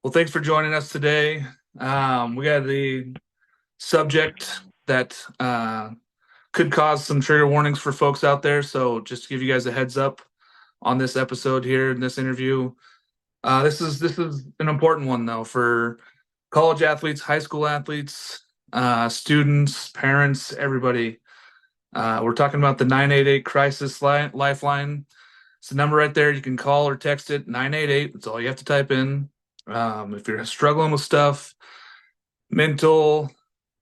Well, thanks for joining us today. We got the subject that could cause some trigger warnings for folks out there. So, just to give you guys a heads up on this episode here in this interview, this is an important one though for college athletes, high school athletes, students, parents, everybody. We're talking about the 988 lifeline. It's the number right there. You can call or text it 988. That's all you have to type in. If you're struggling with stuff, mental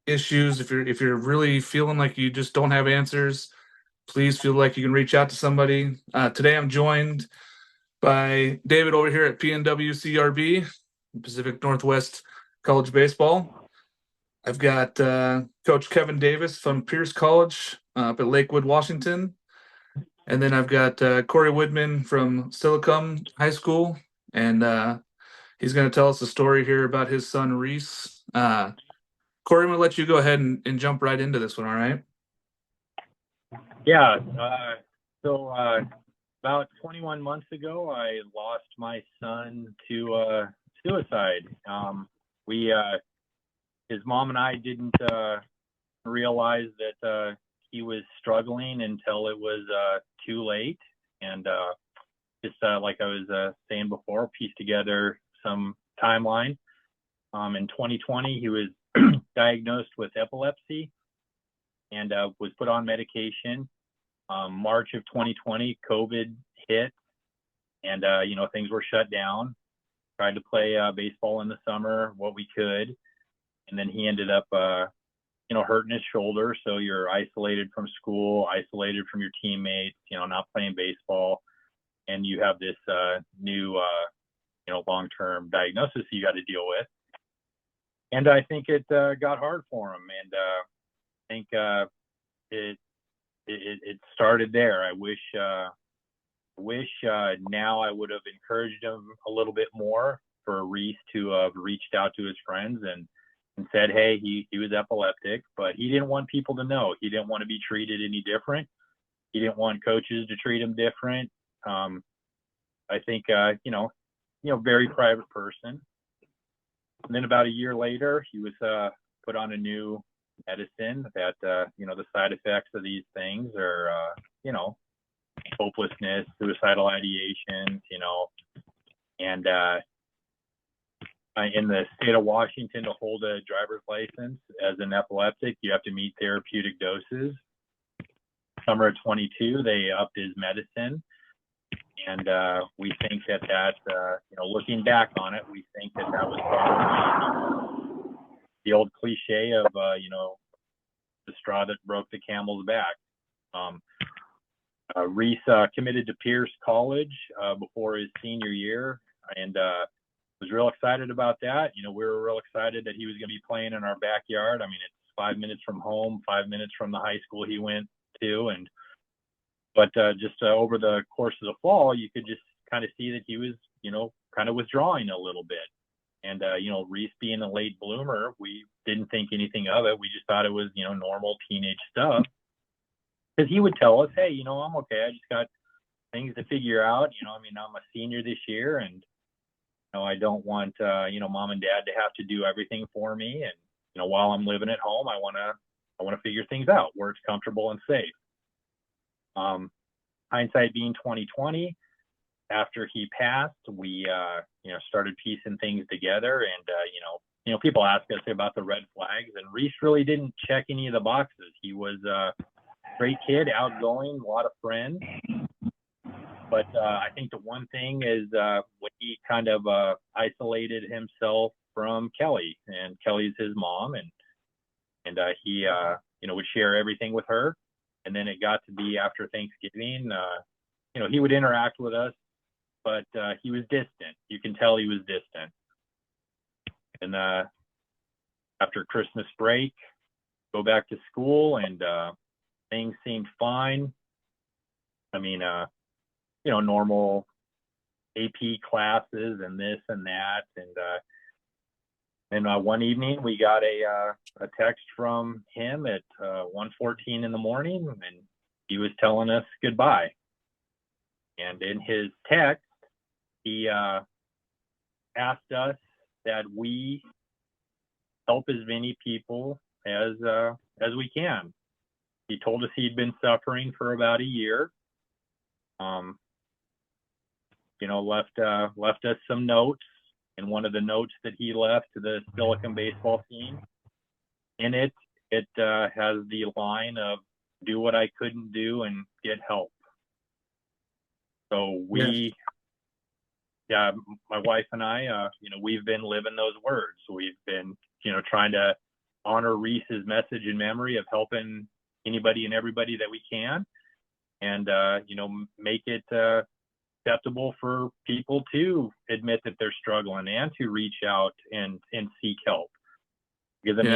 issues, if you're really feeling like you just don't have answers, please feel like you can reach out to somebody. Today I'm joined by David over here at PNW CRB, Pacific Northwest College Baseball. I've got Coach Kevin Davis from Pierce College up at Lakewood, Washington. And then I've got Corey Widman from Silicon High School. And he's going to tell us a story here about his son, Reese. Corey, I'm going to let you go ahead and jump right into this one, all right? Yeah. So about 21 months ago, I lost my son to suicide. His mom and I didn't realize that he was struggling until it was too late. And just like I was saying before, pieced together some timeline. In 2020, he was diagnosed with epilepsy and was put on medication. March of 2020, COVID hit, and things were shut down. Tried to play baseball in the summer, what we could, and then he ended up, hurting his shoulder. So you're isolated from school, isolated from your teammates, not playing baseball, and you have this new, long-term diagnosis you got to deal with. And I think it got hard for him, and I think it started there. I wish now I would have encouraged him a little bit more for Reese to have reached out to his friends and said, hey, he was epileptic, but he didn't want people to know. He didn't want to be treated any different. He didn't want coaches to treat him different. I think, very private person. And then about a year later, he was put on a new medicine that, the side effects of these things are, hopelessness, suicidal ideations, and in the state of Washington, to hold a driver's license as an epileptic, you have to meet therapeutic doses. Summer of 22, they upped his medicine. And we think that, looking back on it, we think that was probably the old cliche of, the straw that broke the camel's back. Reese committed to Pierce College before his senior year, and was real excited about that. We were real excited that he was going to be playing in our backyard. I mean, it's 5 minutes from home, 5 minutes from the high school he went to, but just over the course of the fall, you could just kind of see that he was, kind of withdrawing a little bit. And, Reese being a late bloomer, we didn't think anything of it. We just thought it was, normal teenage stuff. Because he would tell us, hey, I'm okay. I just got things to figure out. I'm a senior this year, and, I don't want, mom and dad to have to do everything for me. And, while I'm living at home, I want to figure things out where it's comfortable and safe. Hindsight being 2020, after he passed, we started piecing things together, and people ask us about the red flags, and Reese really didn't check any of the boxes. He was a great kid, outgoing, a lot of friends, but I think the one thing is when he kind of isolated himself from Kelly, and Kelly's his mom, and he would share everything with her. And then it got to be after Thanksgiving, he would interact with us, but he was distant. You can tell he was distant. And after Christmas break, go back to school, and things seemed fine. I mean, normal AP classes and this and that. And one evening we got a text from him at 1:14 in the morning, and he was telling us goodbye. And in his text, he asked us that we help as many people as we can. He told us he'd been suffering for about a year. Left us some notes, and one of the notes that he left to the Silicon baseball team, in it has the line of "Do what I couldn't do and get help." So my wife and I, we've been living those words. We've been, trying to honor Reese's message in memory of helping anybody and everybody that we can, and make it acceptable for people to admit that they're struggling and to reach out and seek help. Because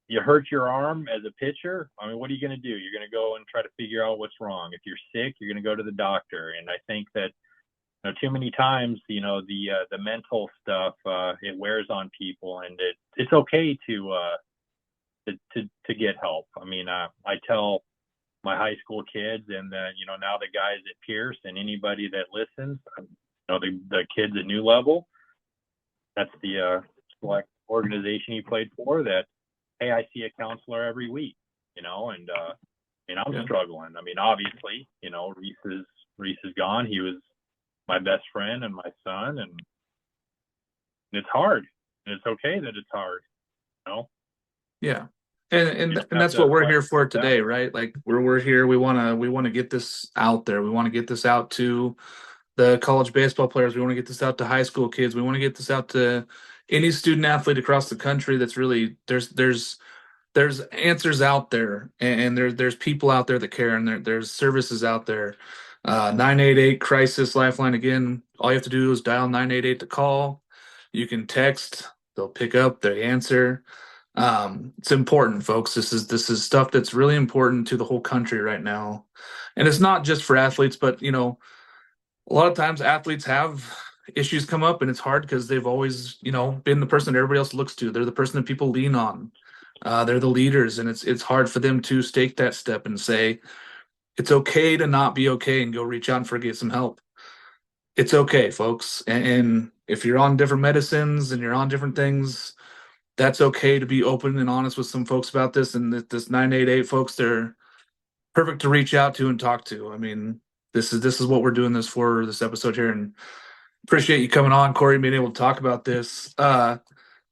you hurt your arm as a pitcher. I mean, what are you going to do? You're going to go and try to figure out what's wrong. If you're sick, you're going to go to the doctor. And I think that too many times, the mental stuff, it wears on people, and it's okay to get help. I mean, I tell my high school kids, and now the guys at Pierce, and anybody that listens, the kids at New Level, that's the select organization he played for, that, hey, I see a counselor every week, and I'm struggling. I mean, obviously, Reese is gone. He was my best friend and my son, and it's hard, and it's okay that it's hard, Yeah. And that's what we're here for today, right? Like we're here. We want to get this out there. We want to get this out to the college baseball players. We want to get this out to high school kids. We want to get this out to any student athlete across the country. That's really there's answers out there, and there's people out there that care, and there's services out there. 988 crisis lifeline. Again, all you have to do is dial 988 to call. You can text. They'll pick up. They answer. It's important, folks. This is stuff that's really important to the whole country right now, and it's not just for athletes, but a lot of times athletes have issues come up, and it's hard because they've always been the person that everybody else looks to. They're the person that people lean on. They're the leaders, and it's hard for them to take that step and say it's okay to not be okay and go reach out and get some help. It's okay, folks, and if you're on different medicines and you're on different things, that's okay to be open and honest with some folks about this. And this 988 folks, they're perfect to reach out to and talk to. I mean, this is what we're doing this episode here, and appreciate you coming on, Corey, and being able to talk about this.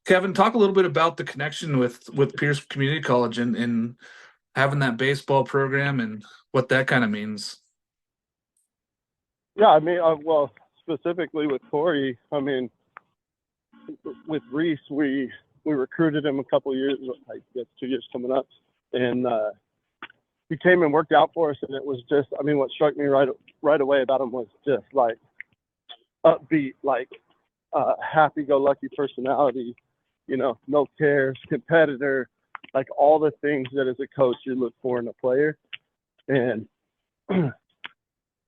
Kevin, talk a little bit about the connection with Pierce Community College and having that baseball program and what that kind of means. Yeah, I mean, well, specifically with Corey, I mean, with Reese, we recruited him a couple of years, I guess 2 years coming up, and he came and worked out for us, and it was just, I mean, what struck me right away about him was just like upbeat, like happy-go-lucky personality, no cares, competitor, like all the things that as a coach you look for in a player. And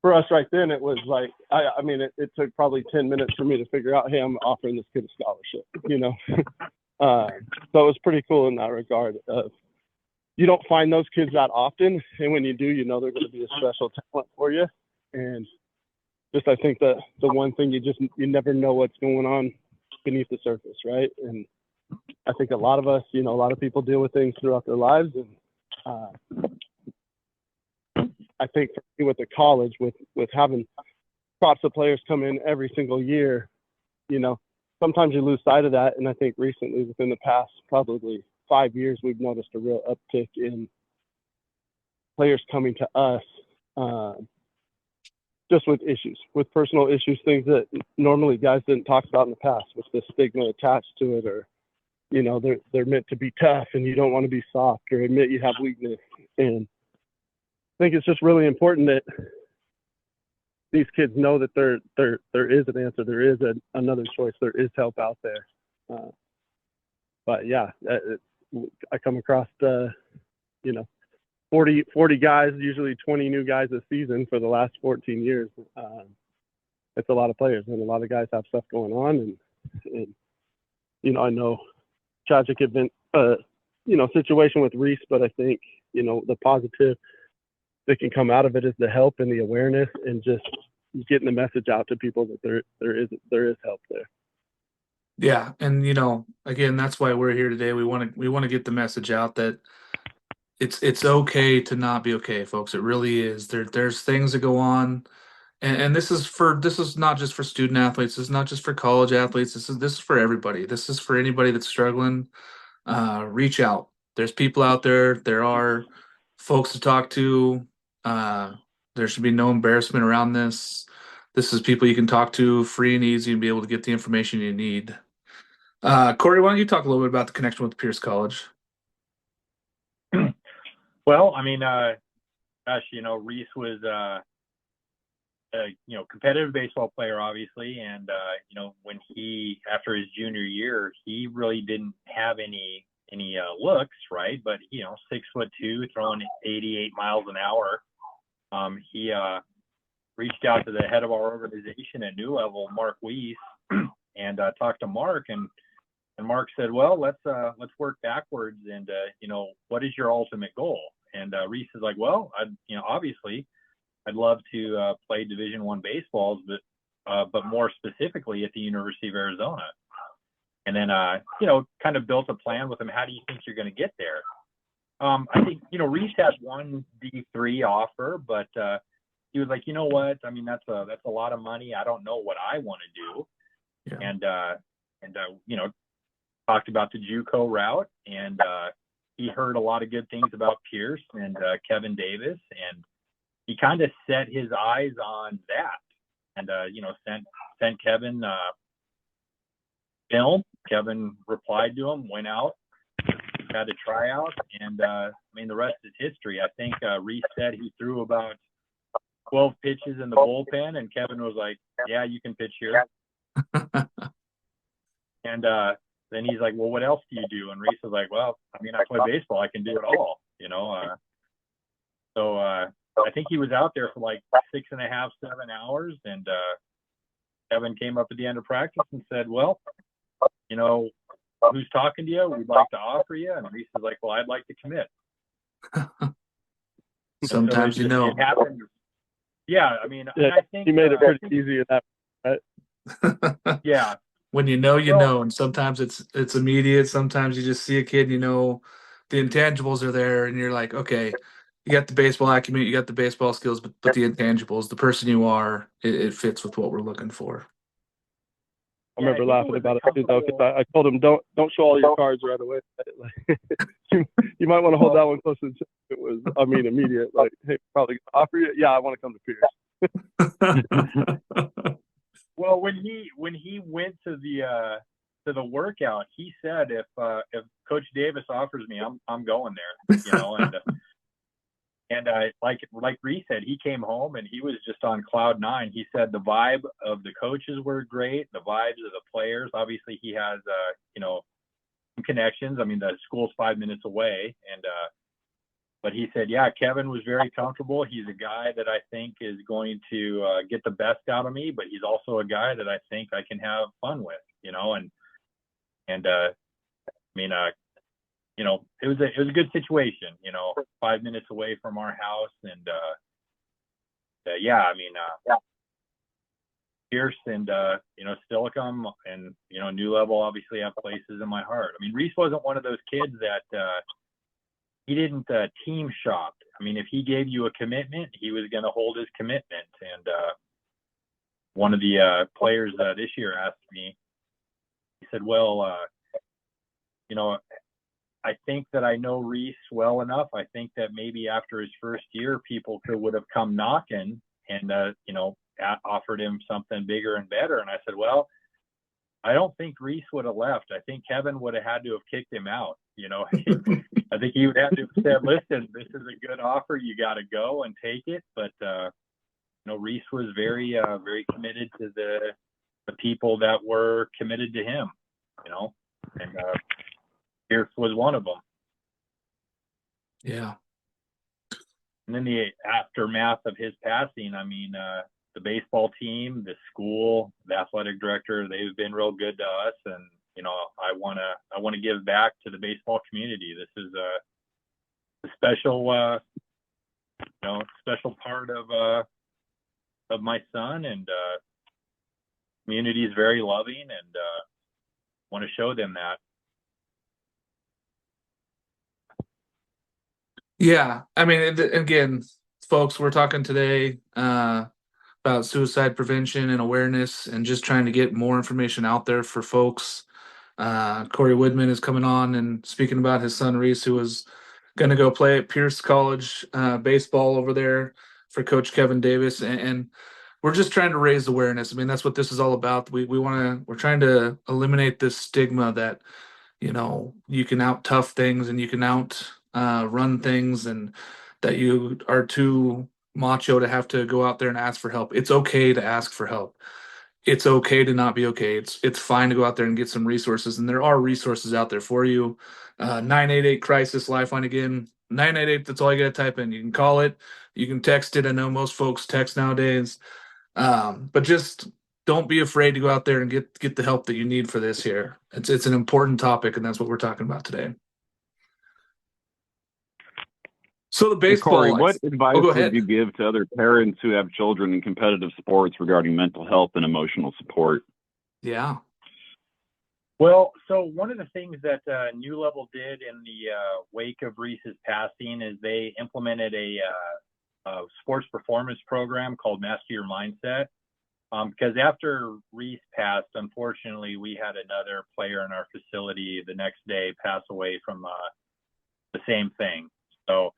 for us right then, it was like, I mean, it took probably 10 minutes for me to figure out, hey, I'm offering this kid a scholarship, So it was pretty cool in that regard. You don't find those kids that often, and when you do, they're going to be a special talent for you. And just, I think that the one thing you never know what's going on beneath the surface, right? And I think a lot of us, a lot of people deal with things throughout their lives, and I think for me with the college, with having crops of players come in every single year, sometimes you lose sight of that. And I think recently, within the past probably 5 years, we've noticed a real uptick in players coming to us just with issues, with personal issues, things that normally guys didn't talk about in the past, with the stigma attached to it, or they're meant to be tough and you don't want to be soft or admit you have weakness. And I think it's just really important that these kids know that there is an answer, there is another choice, there is help out there. But yeah, I come across 40 guys, usually 20 new guys a season for the last 14 years. It's a lot of players, and a lot of guys have stuff going on. And I know tragic event, situation with Reese, but I think, the positive that can come out of it is the help and the awareness, and just getting the message out to people that there is help there. Yeah, and again, that's why we're here today. We want to get the message out that it's okay to not be okay, folks. It really is. There's things that go on, and this is not just for student athletes. This is not just for college athletes. This is for everybody. This is for anybody that's struggling. Reach out. There's people out there. There are folks to talk to. Uh, there should be no embarrassment around this. This is people you can talk to free and easy and be able to get the information you need. Corey, why don't you talk a little bit about the connection with Pierce College? Well, I mean, gosh, Reese was a competitive baseball player, obviously, and when he after his junior year, he really didn't have any looks, right? But 6'2", throwing 88 miles an hour. He reached out to the head of our organization at New Level, Mark Weiss, and talked to Mark, and Mark said, well, let's work backwards, and what is your ultimate goal? And Reese is like, well, obviously I'd love to play Division I baseballs, but more specifically at the University of Arizona. And then kind of built a plan with him. How do you think you're going to get there? I think Reese had one D3 offer, but he was like, you know what? I mean, that's a lot of money. I don't know what I want to do. Yeah. And talked about the JUCO route, and he heard a lot of good things about Pierce and Kevin Davis, and he kind of set his eyes on that, and sent Kevin film. Kevin replied to him, went out, had a tryout, and I mean, the rest is history. I think Reese said he threw about 12 pitches in the bullpen, and Kevin was like, yeah, you can pitch here. And then he's like, well, what else do you do? And Reese was like, well, I mean, I play baseball. I can do it all, So I think he was out there for like 6.5, 7 hours. And Kevin came up at the end of practice and said, well, who's talking to you? We'd like to offer you. And Reese was like, well, I'd like to commit. Sometimes so it happened. Yeah, I mean, Yeah, I think he made it pretty easy in that, right? Yeah. When you know, and sometimes it's immediate. Sometimes you just see a kid, the intangibles are there, and you're like, okay, you got the baseball acumen, you got the baseball skills, but the intangibles, the person you are, it fits with what we're looking for. I remember laughing about it too, though, because I told him don't show all your cards right away. You might want to hold that one close to the chest. It was, I mean, immediate. Like, hey, probably gonna offer you. Yeah, I want to come to Pierce. Well, when he went to the workout, he said, if Coach Davis offers me, I'm going there. And like Reese said, he came home and he was just on cloud nine. He said the vibe of the coaches were great, the vibes of the players. Obviously, he has connections. I mean, the school's 5 minutes away, and but he said, yeah, Kevin was very comfortable. He's a guy that I think is going to get the best out of me, but he's also a guy that I think I can have fun with, and I mean, it was a good situation, 5 minutes away from our house, and yeah, I mean, Pierce and Stillicum and New Level obviously have places in my heart. I mean, Reese wasn't one of those kids that he didn't team shop. I mean, if he gave you a commitment, he was going to hold his commitment. And one of the players this year asked me, he said, well, I think that I know Reese well enough. I think that maybe after his first year, people would have come knocking and, offered him something bigger and better. And I said, well, I don't think Reese would have left. I think Kevin would have had to have kicked him out. I think he would have to have said, listen, this is a good offer. You got to go and take it. But, Reese was very, very committed to the people that were committed to him, and Pierce was one of them. Yeah. And then the aftermath of his passing, I mean, the baseball team, the school, the athletic director, they've been real good to us. And, I want to give back to the baseball community. This is a special, special part of my son, and community is very loving. And, want to show them that. Yeah, I mean, again, folks, we're talking today about suicide prevention and awareness, and just trying to get more information out there for folks. Corey Widman is coming on and speaking about his son Reese, who was going to go play at Pierce College baseball over there for Coach Kevin Davis, and we're just trying to raise awareness. I mean, that's what this is all about. We're trying to eliminate this stigma that you can out tough things and you can out run things, and that you are too macho to have to go out there and ask for help. It's okay to ask for help. It's okay to not be okay. It's fine to go out there and get some resources, and there are resources out there for you. 988 crisis lifeline, again, 988. That's all you got to type in. You can call it, you can text it. I know most folks text nowadays, but just don't be afraid to go out there and get the help that you need for this here. It's an important topic, and that's what we're talking about today. So the Hey, Corey, baseball. what advice Go would ahead. you give to other parents who have children in competitive sports regarding mental health and emotional support? Yeah. Well, so one of the things that New Level did in the wake of Reese's passing is they implemented a sports performance program called Master Your Mindset. Because after Reese passed, unfortunately, we had another player in our facility the next day pass away from the same thing. So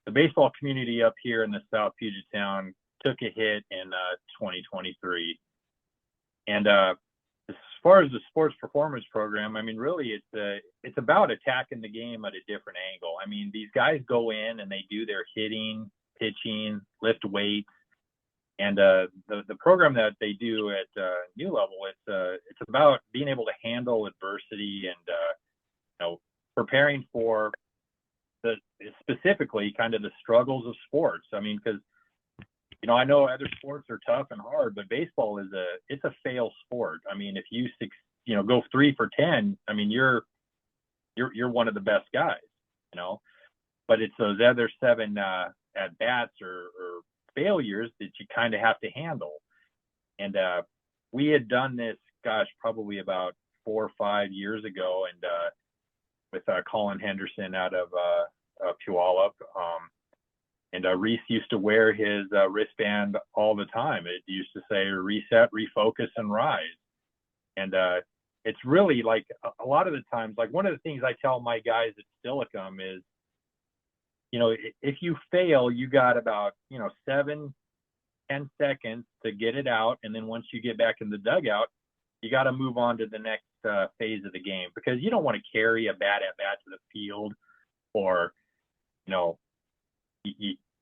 the baseball community up here in the South Puget Sound took a hit in 2023. And as far as the sports performance program, I mean, really, it's about attacking the game at a different angle. I mean, these guys go in and they do their hitting, pitching, lift weights. And the program that they do at New Level, it's about being able to handle adversity and preparing for specifically kind of the struggles of sports. I mean, because I know other sports are tough and hard, but baseball it's a fail sport. I mean, if you go 3 for 10, I mean you're one of the best guys, But it's those other 7 at bats or failures that you kind of have to handle. And we had done this, probably about 4 or 5 years ago, and with Colin Henderson out of Puyallup. And Reese used to wear his wristband all the time. It used to say reset, refocus, and rise. And it's really like a lot of the times, like one of the things I tell my guys at Stilicum is, if you fail, you got about, 7-10 seconds to get it out. And then once you get back in the dugout, you got to move on to the next phase of the game, because you don't want to carry a bad at bat to the field, or,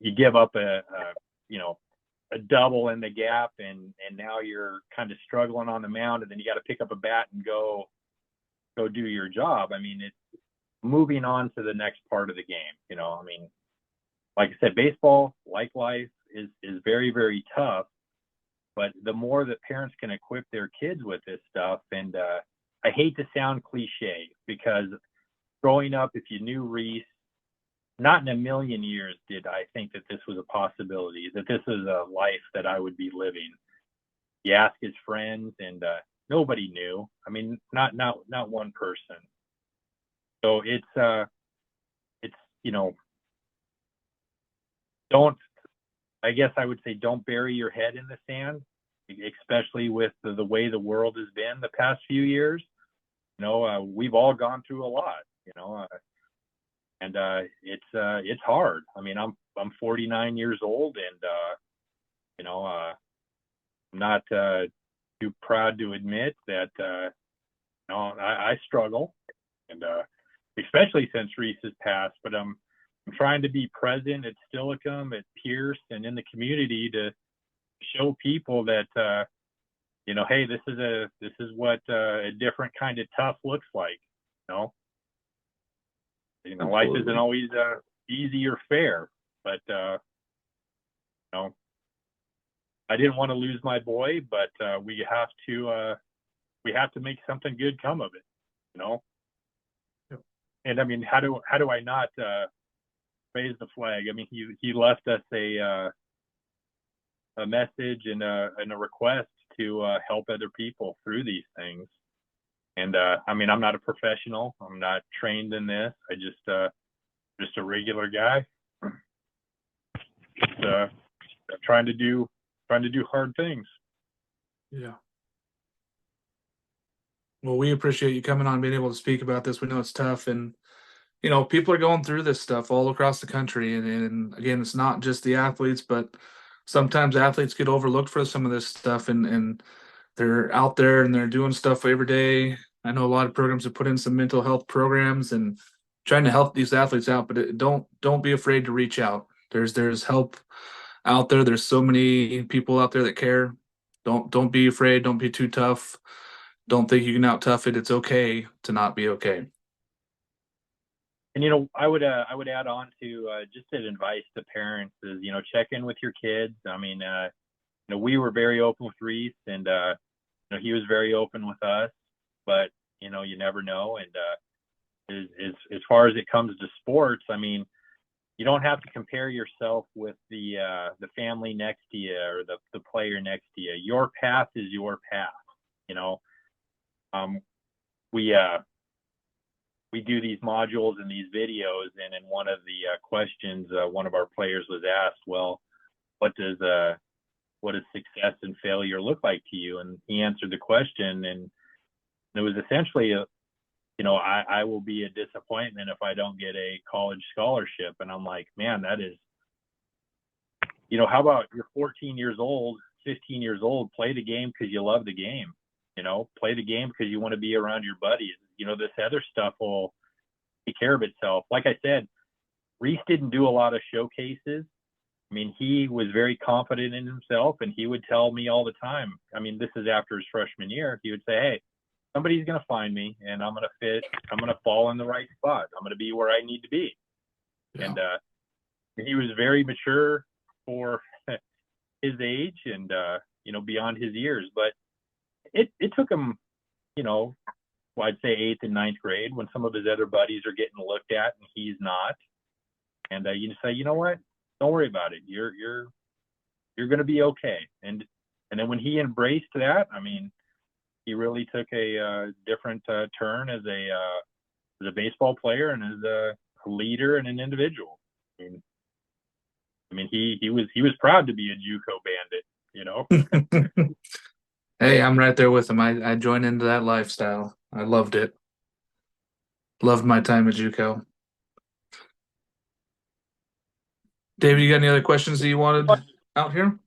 you give up a double in the gap, and now you're kind of struggling on the mound, and then you got to pick up a bat and go do your job. I mean, it's moving on to the next part of the game. I mean, like I said, baseball, like life, is very, very tough. But the more that parents can equip their kids with this stuff, and I hate to sound cliche, because growing up, if you knew Reese, not in a million years did I think that this was a possibility, that this is a life that I would be living. You ask his friends, and nobody knew. I mean, not one person. So it's I guess I would say don't bury your head in the sand, especially with the way the world has been the past few years. We've all gone through a lot, and it's hard. I mean, I'm 49 years old, and I'm not too proud to admit that I struggle, and especially since Reese has passed. But I'm trying to be present at Stilicum, at Pierce, and in the community to show people that hey, this is what a different kind of tough looks like. Life isn't always easy or fair, but I didn't want to lose my boy, but we have to make something good come of it. Yep. And I mean, how do I not raise the flag? I mean, he left us a message and a request to help other people through these things. And And I mean, I'm not a professional. I'm not trained in this. I just a regular guy. Just trying to do hard things. Yeah. Well, we appreciate you coming on, being able to speak about this. We know it's tough, and people are going through this stuff all across the country. And again, it's not just the athletes, but sometimes athletes get overlooked for some of this stuff, and they're out there and they're doing stuff every day. I know a lot of programs have put in some mental health programs and trying to help these athletes out, but don't be afraid to reach out. There's help out there. There's so many people out there that care. Don't be afraid. Don't be too tough. Don't think you can out tough it. It's okay to not be okay. And I would add on to just an advice to parents is check in with your kids. I mean, we were very open with Reese, and he was very open with us. But you never know. And as far as it comes to sports, I mean, you don't have to compare yourself with the family next to you or the player next to you. Your path is your path. We do these modules and these videos, and in one of the questions, one of our players was asked, well, what does success and failure look like to you? And he answered the question, and it was essentially I will be a disappointment if I don't get a college scholarship. And I'm like, man, that is, how about you're 14 years old, 15 years old, play the game because you love the game, play the game because you want to be around your buddies. This other stuff will take care of itself. Like I said, Reese didn't do a lot of showcases. I mean, he was very confident in himself, and he would tell me all the time. I mean, this is after his freshman year. He would say, hey, somebody's going to find me, and I'm going to fit. I'm going to fall in the right spot. I'm going to be where I need to be. Yeah. And he was very mature for his age and, beyond his years. But it took him, I'd say 8th and 9th grade when some of his other buddies are getting looked at and he's not. And you just say, you know what? Don't worry about it. You're going to be okay. And then when he embraced that, I mean, he really took a different turn as a baseball player and as a leader and an individual. I mean, he was proud to be a JUCO bandit, Hey, I'm right there with him. I joined into that lifestyle. I loved it. Loved my time at JUCO. David, you got any other questions that you wanted out here?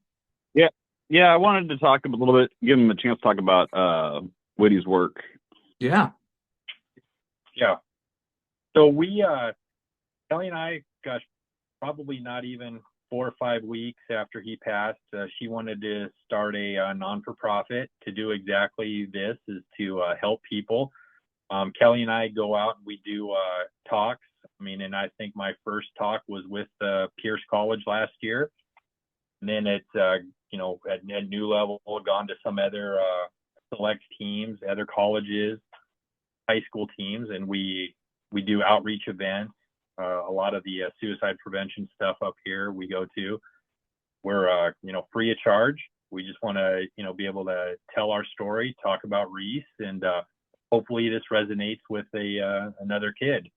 Yeah, I wanted to talk a little bit, give him a chance to talk about Whitty's work. Yeah. So Kelly and I, gosh, probably not even 4 or 5 weeks after he passed, she wanted to start a non-for-profit to do exactly this, is to help people. Kelly and I go out and we do talks. I mean, and I think my first talk was with Pierce College last year. And then it's, at New Level, gone to some other select teams, other colleges, high school teams, and we do outreach events. A lot of the suicide prevention stuff up here we go to. We're, free of charge. We just want to, be able to tell our story, talk about Reese, and hopefully this resonates with another kid,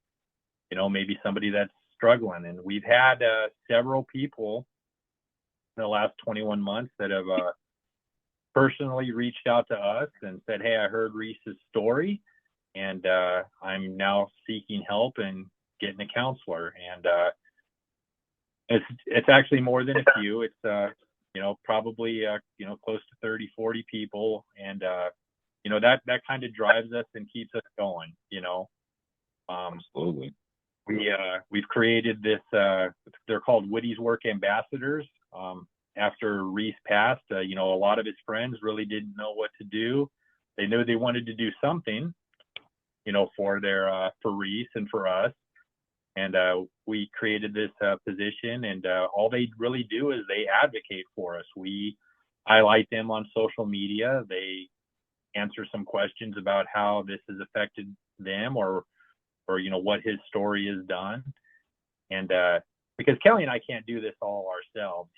maybe somebody that's struggling. And we've had several people in the last 21 months that have personally reached out to us and said, hey, I heard Reese's story, and I'm now seeking help and getting a counselor. And it's actually more than a few. It's probably close to 30, 40 people, and that kind of drives us and keeps us going. Absolutely. We've created this. They're called Whitty's Work Ambassadors. After Reese passed, a lot of his friends really didn't know what to do. They knew they wanted to do something, for Reese and for us. And we created this position, and all they really do is they advocate for us. We highlight them on social media. They answer some questions about how this has affected them, or what his story has done. And because Kelly and I can't do this all ourselves,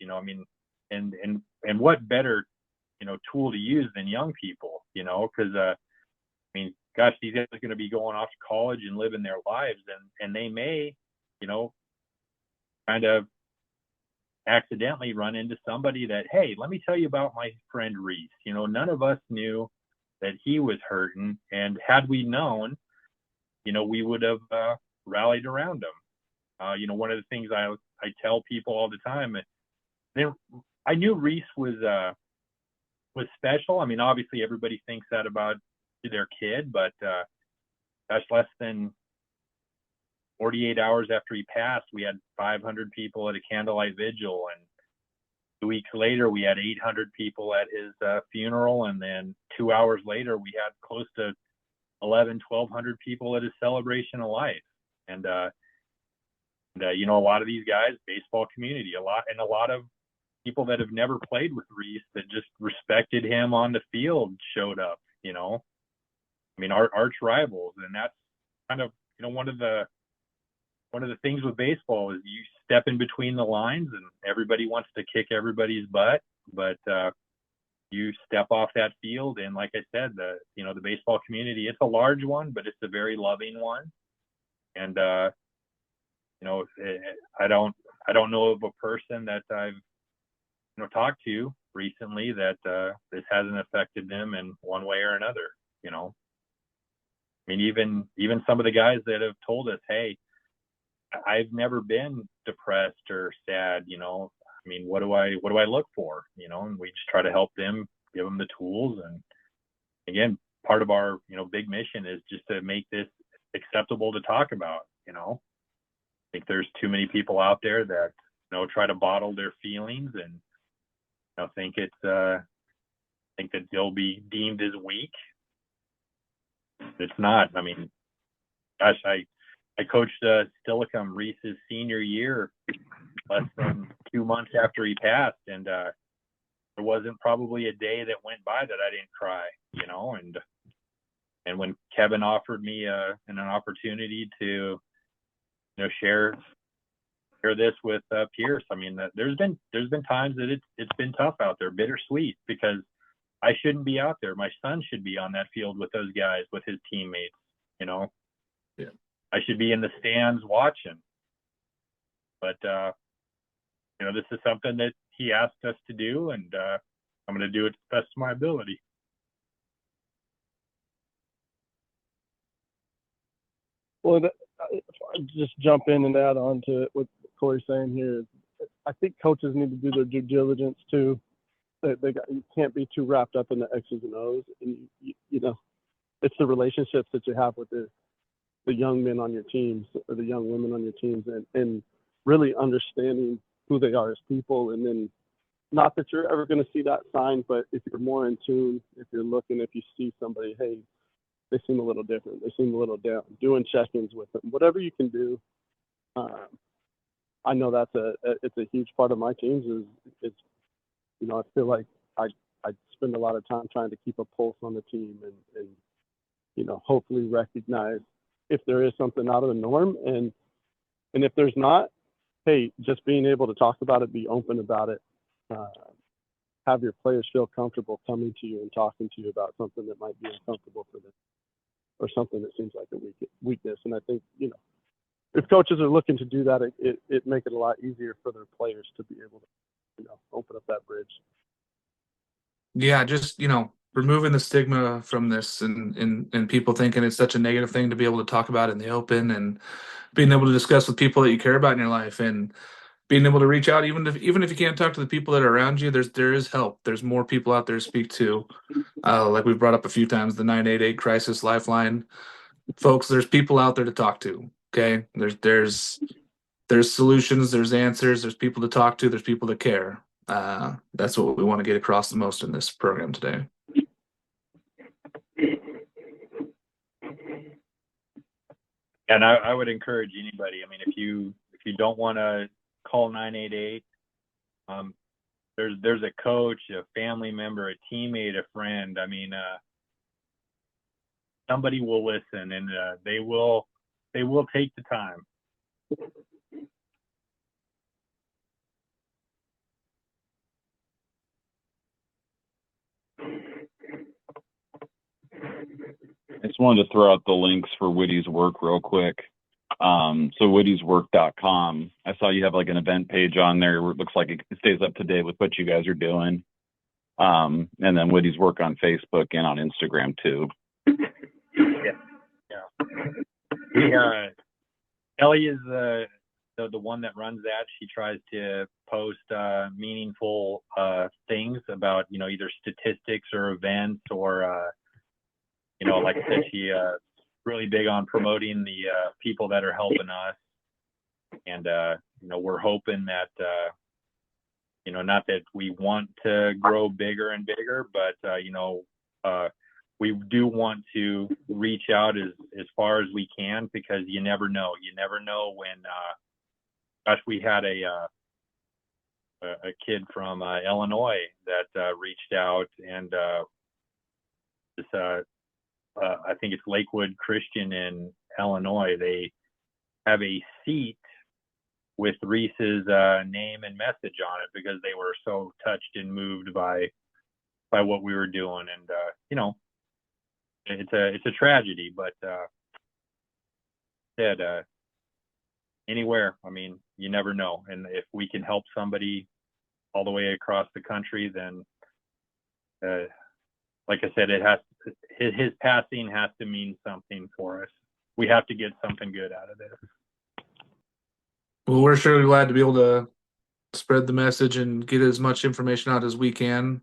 and what better tool to use than young people, because gosh, these guys are going to be going off to college and living their lives, and they may, kind of accidentally run into somebody that, hey, let me tell you about my friend Reese. None of us knew that he was hurting, and had we known, we would have rallied around him. One of the things I tell people all the time, I knew Reese was special. I mean, obviously everybody thinks that about their kid, but gosh, less than 48 hours after he passed, we had 500 people at a candlelight vigil, and 2 weeks later we had 800 people at his funeral, and then 2 hours later we had close to 1,200 people at his celebration of life. And a lot of these guys, baseball community, a lot of people that have never played with Reese that just respected him on the field showed up. I mean, our arch rivals, and that's kind of one of the things with baseball is you step in between the lines, and everybody wants to kick everybody's butt, but you step off that field, and like I said, the baseball community, it's a large one, but it's a very loving one, and I don't know of a person that I've talked to recently that this hasn't affected them in one way or another. I mean, even some of the guys that have told us, hey, I've never been depressed or sad. I mean, what do I look for? And we just try to help them, give them the tools. And again, part of our big mission is just to make this acceptable to talk about. I think there's too many people out there that try to bottle their feelings and think that they'll be deemed as weak. It's not. I mean, gosh, I coached Stillicum Reese's senior year less than 2 months after he passed, and there wasn't probably a day that went by that I didn't cry, and when Kevin offered me an opportunity to share this with Pierce, I mean, there's been times that it's been tough out there, bittersweet, because I shouldn't be out there. My son should be on that field with those guys, with his teammates. Yeah. I should be in the stands watching. But this is something that he asked us to do, and I'm going to do it to the best of my ability. Well, I'll just jump in and add on to what Corey's saying here. I think coaches need to do their due diligence too. You can't be too wrapped up in the X's and O's, and it's the relationships that you have with the young men on your teams or the young women on your teams, and really understanding who they are as people. And then, not that you're ever going to see that sign, but if you're more in tune, if you see somebody, hey, they seem a little different, they seem a little down, doing check-ins with them, whatever you can do. I know it's a huge part of my teams is I feel like I spend a lot of time trying to keep a pulse on the team and hopefully recognize if there is something out of the norm, and if there's not, hey, just being able to talk about it, be open about it, have your players feel comfortable coming to you and talking to you about something that might be uncomfortable for them or something that seems like a weakness. And I think if coaches are looking to do that, it make it a lot easier for their players to be able to open up that bridge. Yeah, just removing the stigma from this, and people thinking it's such a negative thing to be able to talk about in the open, and being able to discuss with people that you care about in your life, and being able to reach out, even if you can't talk to the people that are around you, there is help. There's more people out there to speak to. Like we've brought up a few times, the 988 crisis lifeline, folks. There's people out there to talk to. Okay, there's solutions, there's answers, there's people to talk to, there's people that care. That's what we want to get across the most in this program today. And I would encourage anybody. I mean, if you don't want to call 988, there's a coach, a family member, a teammate, a friend. I mean, somebody will listen, and they will take the time. I just wanted to throw out the links for Woody's work real quick. So woodyswork.com. I saw you have like an event page on there where it looks like it stays up to date with what you guys are doing. And then Woody's work on Facebook and on Instagram too. Yeah. Ellie is the one that runs that. She tries to post meaningful things about, you know, either statistics or events or, you know, like I said, she really big on promoting the people that are helping us. And, you know, we're hoping that, you know, not that we want to grow bigger and bigger, but, you know, we do want to reach out as far as we can, because you never know. You never know when, gosh, we had a kid from Illinois that reached out, and this, I think it's Lakewood Christian in Illinois. They have a seat with Reese's name and message on it because they were so touched and moved by what we were doing. And you know, it's a tragedy, but anywhere, I mean, you never know. And if we can help somebody all the way across the country, then like I said, his passing has to mean something for us. We have to get something good out of this. Well, we're surely glad to be able to spread the message and get as much information out as we can.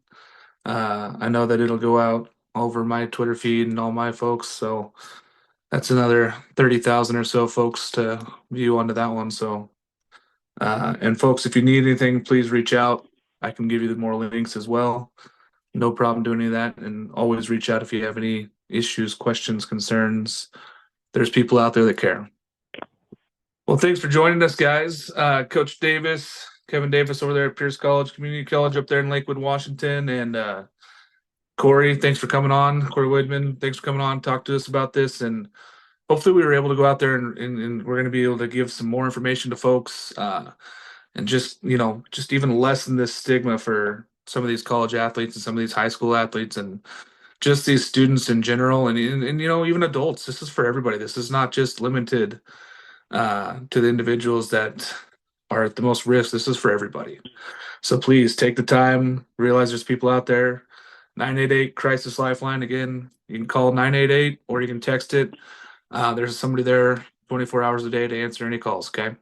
I know that it'll go out over my Twitter feed and all my folks, so that's another 30,000 or so folks to view onto that one. So, and folks, if you need anything, please reach out. I can give you more links as well. No problem doing any of that. And always reach out if you have any issues, questions, concerns. There's people out there that care. Well, thanks for joining us, guys. Coach Davis, Kevin Davis over there at Pierce College, Community College up there in Lakewood, Washington. And Corey, thanks for coming on. Corey Widman, thanks for coming on, talk to us about this. And hopefully we were able to go out there and we're going to be able to give some more information to folks and just, you know, just even lessen this stigma for some of these college athletes and some of these high school athletes and just these students in general. And you know, even adults, this is for everybody. This is not just limited to the individuals that are at the most risk. This is for everybody. So please take the time, realize there's people out there. 988 Crisis Lifeline. Again, you can call 988 or you can text it. There's somebody there 24 hours a day to answer any calls, okay?